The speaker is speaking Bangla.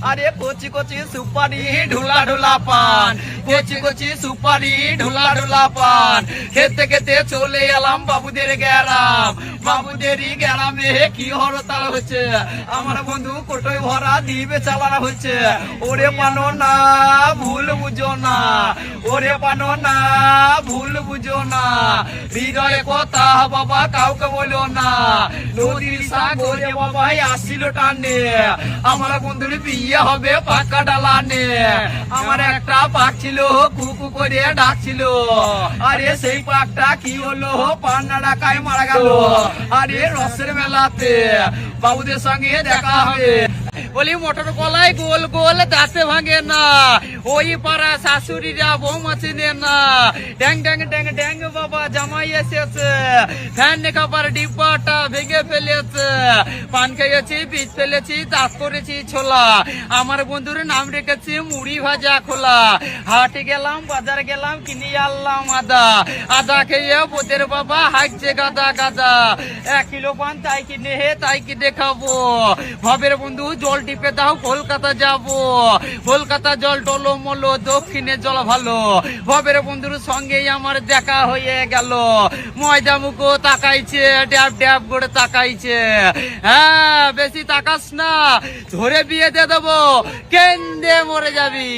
আরে কচি কচি সুপারি ঢোলা ঢোলা পান, কচি কচি সুপারি ঢোলা ঢোলা পান, খেতে খেতে চলে এলাম বাবুদের গ্রাম। বাবুদেরই গ্রামে কি হরতাল হচ্ছে, আমার বন্ধু কোটোই ভরা দিবে চালানো হচ্ছে। ওরে পানো না ভুল বুঝো না, ওরে পানো না ভুল বুঝো না, হৃদয়ে কথা বাবা কাউকে বলো না। নদীর সাগরে বাবা আসছিল টানে, আমার বন্ধুর বিয়ে হবে পাক্কা ডালানে। আমার একটা পাক ছিল কুকু করে ডাকছিল, আরে সেই পাকটা কি হলো পান্না ডাকায় মারা গেল। আরে রসের মেলাতে বাবুদের সঙ্গে দেখা হবে। বলি মোটর কলাই গোল গোল দাঁতে ভাঙে না, ওই পাড়া শাশুড়িরা বৌমা চিনে না। ড্যাং ড্যাং ড্যাং ড্যাং বাবা জামাই এসেছে, ফ্যান খাবার ডিব্বাটা ভেঙে ফেলেছে। পান খেয়েছি বীজ ফেলেছি দাঁত করেছি ছোলা, আমার বন্ধুর নাম রেখেছি মুড়ি ভাজা খোলা। হাটে গেলাম বাজার গেলাম কিনে আনলাম আদা, আদা খেয়ে বোদের বাবা হাঁকছে গাদা গাদা। 1 কিলো পান তাই কিনে তাই কিনে খাবো। ভবের বন্ধু জল টিপে দাও কলকাতা যাবো, কলকাতা জল টলো মলো দক্ষিণে জল ভালো। ভবের বন্ধুর সঙ্গেই আমার দেখা হয়ে গেল, ময়দা মুখো তাকাইছে ড্যাব ড্যাব করে তাকাইছে। হ্যাঁ বেশি তাকাস না, ধরে বিয়ে দিয়ে দেবো, কেন্দে মরে যাবি।